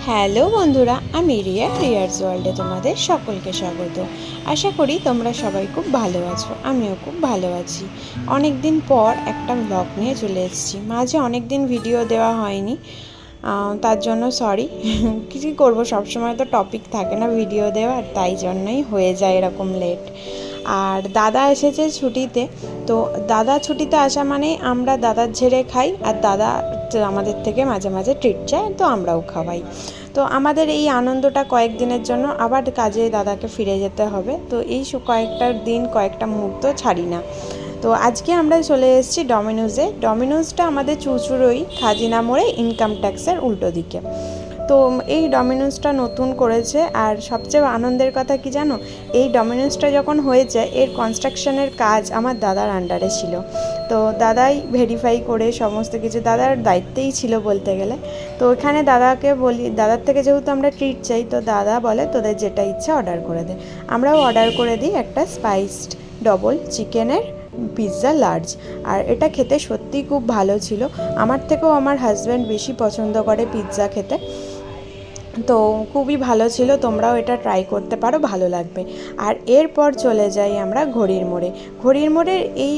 Hello বন্ধুরা, আমি রিয়ার্স ওয়ার্ল্ডে তোমাদের সকলকে স্বাগত। আশা করি তোমরা সবাই খুব ভালো আছো, আমিও খুব ভালো আছি। অনেক দিন পর একটা ব্লগ নিয়ে চলে এসেছি। মাঝে অনেক দিন ভিডিও দেওয়া হয়নি, তার জন্য সরি। কিছু করবো, সবসময় তো টপিক থাকে না ভিডিও দেওয়ার, তাই জন্যই হয়ে যায় এরকম লেট। আর দাদা এসেছে ছুটিতে, তো দাদা ছুটিতে আসা মানে আমরা দাদার ঝেড়ে খাই, আর দাদা আমাদের থেকে মাঝে মাঝে ট্রিট চায়, তো আমরাও খাওয়াই। তো আমাদের এই আনন্দটা কয়েকদিনের জন্য, আবার কাজে দাদাকে ফিরে যেতে হবে, তো এই কয়েকটা দিন কয়েকটা মুহূর্ত ছাড়ি না। তো আজকে আমরা চলে এসেছি ডমিনোজে। ডমিনোজটা আমাদের চুঁচুড়োই খাজিনা মোড়ে ইনকাম ট্যাক্সের উল্টো দিকে। তো এই ডমিনোজটা নতুন করেছে, আর সবচেয়ে আনন্দের কথা কি জানো, এই ডমিনোজটা যখন হয়েছে এর কনস্ট্রাকশনের কাজ আমার দাদার আন্ডারে ছিল। তো দাদাই ভেরিফাই করে সমস্ত কিছু দাদার দায়িত্বেই ছিল বলতে গেলে। তো ওখানে দাদাকে বলি, দাদার থেকে যেহেতু আমরা ট্রিট চাই, তো দাদা বলে তোদের যেটা ইচ্ছা অর্ডার করে দে। আমরাও অর্ডার করে দিই একটা স্পাইসড ডবল চিকেনের পিৎজা লার্জ। আর এটা খেতে সত্যিই খুব ভালো ছিল। আমার থেকেও আমার হাজব্যান্ড বেশি পছন্দ করে পিৎজা খেতে, তো খুবই ভালো ছিল। তোমরাও এটা ট্রাই করতে পারো, ভালো লাগবে। আর এরপর চলে যাই আমরা ঘড়ির মোড়ে। ঘড়ির মোড়ের এই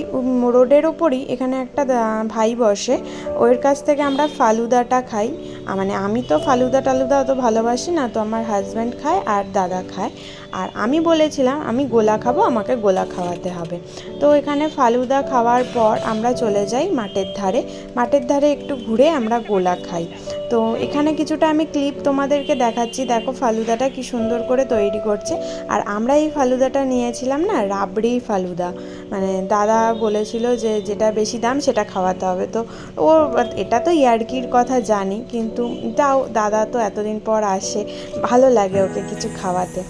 রোডের ওপরই এখানে একটা ভাই বসে, ওর কাছ থেকে আমরা ফালুদাটা খাই। মানে আমি তো ফালুদা টালুদা অত ভালোবাসি না, তো আমার হাজব্যান্ড খায় আর দাদা খায়। আর আমি বলেছিলাম আমি গোলা খাবো, আমাকে গোলা খাওয়াতে হবে। তো এখানে ফালুদা খাওয়ার পর আমরা চলে যাই মাঠের ধারে। মাঠের ধারে একটু ঘুরে আমরা গোলা খাই। তো এখানে কিছুটা আমি ক্লিপ তোমাদেরকে দেখাচ্ছি, দেখো ফালুদাটা কি সুন্দর করে তৈরি করছে। আর আমরা এই ফালুদাটা নিয়েছিলাম না, রাবড়ি ফালুদা। মানে দাদা বলেছিল যে যেটা বেশি দাম সেটা খাওয়াতে হবে। তো ও এটা তো ইয়ার্কির কথা জানি, কিন্তু তাও দাদা তো এতদিন পর আসে, ভালো লাগে ওকে কিছু খাওয়াতে।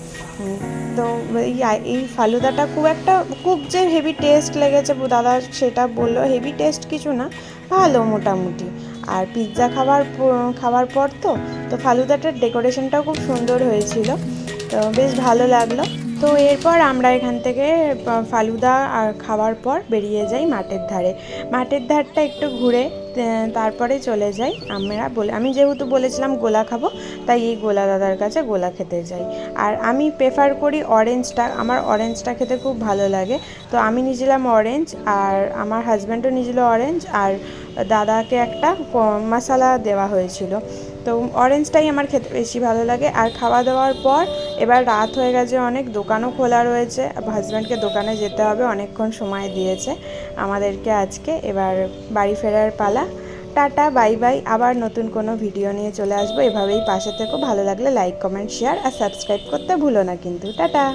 তো এই ফালুদাটা খুব যে হেভি টেস্ট লেগেছে দাদা সেটা বললো, হেভি টেস্ট কিছু না, ভালো মোটামুটি। আর পিৎজা খাওয়ার পর তো ফালুদাটার ডেকোরেশনটাও খুব সুন্দর হয়েছিল, তো বেশ ভালো লাগলো। তো এরপর আমরা এখান থেকে ফালুদা আর খাওয়ার পর বেরিয়ে যাই মাঠের ধারে। মাঠের ধারটা একটু ঘুরে তারপরে চলে যাই আমি যেহেতু বলেছিলাম গোলা খাবো, তাই এই গোলা দাদার কাছে গোলা খেতে যাই। আর আমি প্রেফার করি অরেঞ্জটা, আমার অরেঞ্জটা খেতে খুব ভালো লাগে। তো আমি নিয়েছিলাম অরেঞ্জ, আর আমার হাজব্যান্ডও নিয়েছিল অরেঞ্জ, আর দাদাকে একটা মশলা দেওয়া হয়েছিল। তো অরেঞ্জটাই আমার খেতে বেশি ভালো লাগে। আর খাওয়া দাওয়ার পর এবার রাত হয়ে গেছে অনেক, দোকানও খোলা রয়েছে, হাজব্যান্ডকে দোকানে যেতে হবে, অনেকক্ষণ সময় দিয়েছে আমাদেরকে আজকে। এবার বাড়ি ফেরার পালা। Tata, bye bye. আবার নতুন কোনো ভিডিও নিয়ে চলে আসবো। এভাবেই পাশে থেকো, ভালো লাগলে লাইক কমেন্ট শেয়ার আর সাবস্ক্রাইব করতে ভুলো না কিন্তু। টাটা।